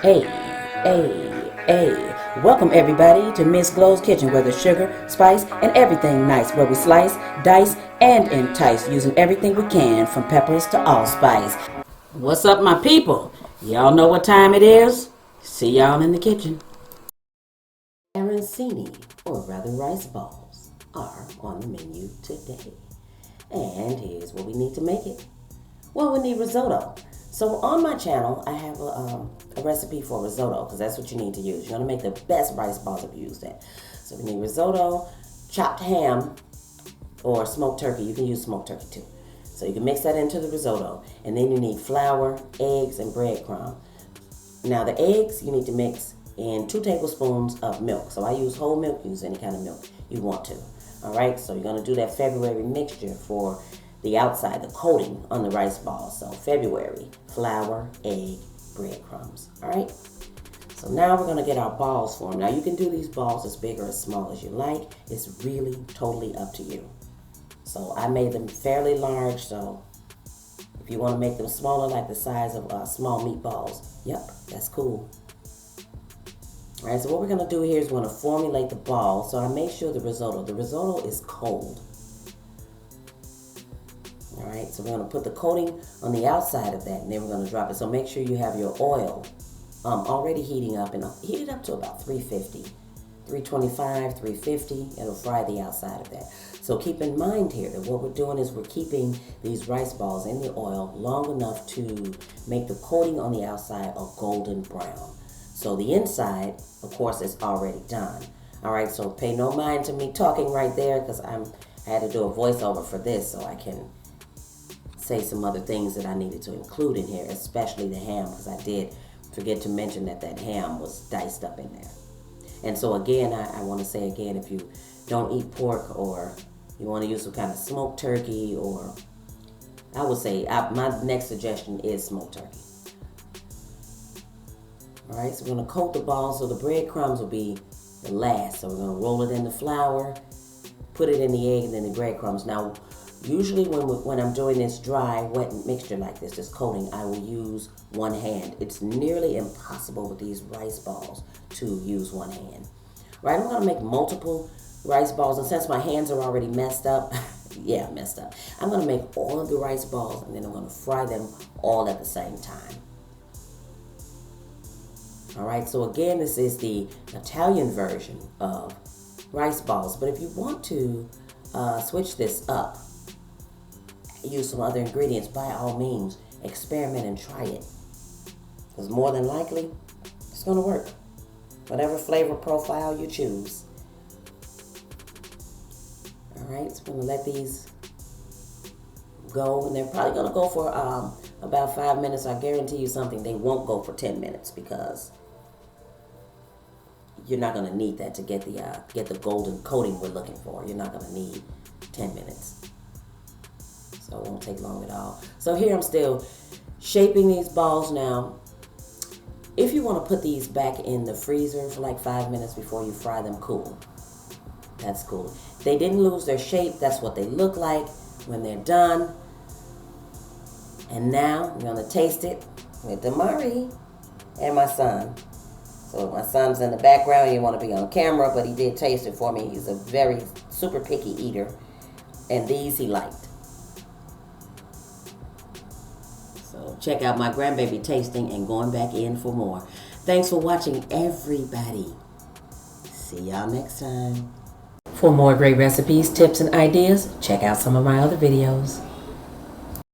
Hey, hey. Welcome everybody to Miss Glow's Kitchen, where there's sugar, spice, and everything nice, where we slice, dice, and entice, using everything we can, from peppers to allspice. What's up, my people? Y'all know what time it is? See y'all in the kitchen. Arancini, or rather rice balls, are on the menu today. And here's what we need to make it. Well, we need risotto. So on my channel, I have a recipe for risotto, because that's what you need to use. You want to make the best rice balls if you use that. So we need risotto, chopped ham, or smoked turkey. You can use smoked turkey too. So you can mix that into the risotto. And then you need flour, eggs, and breadcrumbs. Now the eggs, you need to mix in 2 tablespoons of milk. So I use whole milk. Use any kind of milk you want to. All right, so you're going to do that February mixture for the outside, the coating on the rice balls. So February, flour, egg, breadcrumbs. All right. So now we're going to get our balls formed. Now you can do these balls as big or as small as you like. It's really totally up to you. So I made them fairly large. So if you want to make them smaller, like the size of small meatballs, yep, that's cool. All right, so what we're going to do here is we're going to formulate the ball. So I made sure the risotto is cold. All right, so we're going to put the coating on the outside of that, and then we're going to drop it. So make sure you have your oil already heating up, and heat it up to about 350, 325, 350. It'll fry the outside of that. So keep in mind here that what we're doing is we're keeping these rice balls in the oil long enough to make the coating on the outside a golden brown. So the inside, of course, is already done. All right, so pay no mind to me talking right there, because I had to do a voiceover for this so I can say some other things that I needed to include in here, especially the ham, because I did forget to mention that ham was diced up in there. And so again, I want to say again, if you don't eat pork, or you want to use some kind of smoked turkey, or I would say my next suggestion is smoked turkey. All right, so we're going to coat the balls, so the breadcrumbs will be the last. So we're going to roll it in the flour, put it in the egg, and then the breadcrumbs. Now, usually when I'm doing this dry, wet mixture like this coating, I will use one hand. It's nearly impossible with these rice balls to use one hand. Right, I'm going to make multiple rice balls, and since my hands are already messed up, I'm going to make all of the rice balls, and then I'm going to fry them all at the same time. All right, so again, this is the Italian version of rice balls, but if you want to switch this up, use some other ingredients, by all means, experiment and try it. Because more than likely, it's going to work. Whatever flavor profile you choose. All right, so I'm going to let these go. And they're probably going to go for about 5 minutes. I guarantee you something, they won't go for 10 minutes, because you're not going to need that to get the golden coating we're looking for. You're not going to need 10 minutes. So it won't take long at all. So here I'm still shaping these balls now. If you want to put these back in the freezer for like 5 minutes before you fry them, cool. That's cool. If they didn't lose their shape, that's what they look like when they're done. And now I'm going to taste it with Damari and my son. So my son's in the background. He didn't want to be on camera, but he did taste it for me. He's a very super picky eater. And these he liked. So check out my grandbaby tasting and going back in for more. Thanks for watching, everybody. See y'all next time. For more great recipes, tips, and ideas, check out some of my other videos.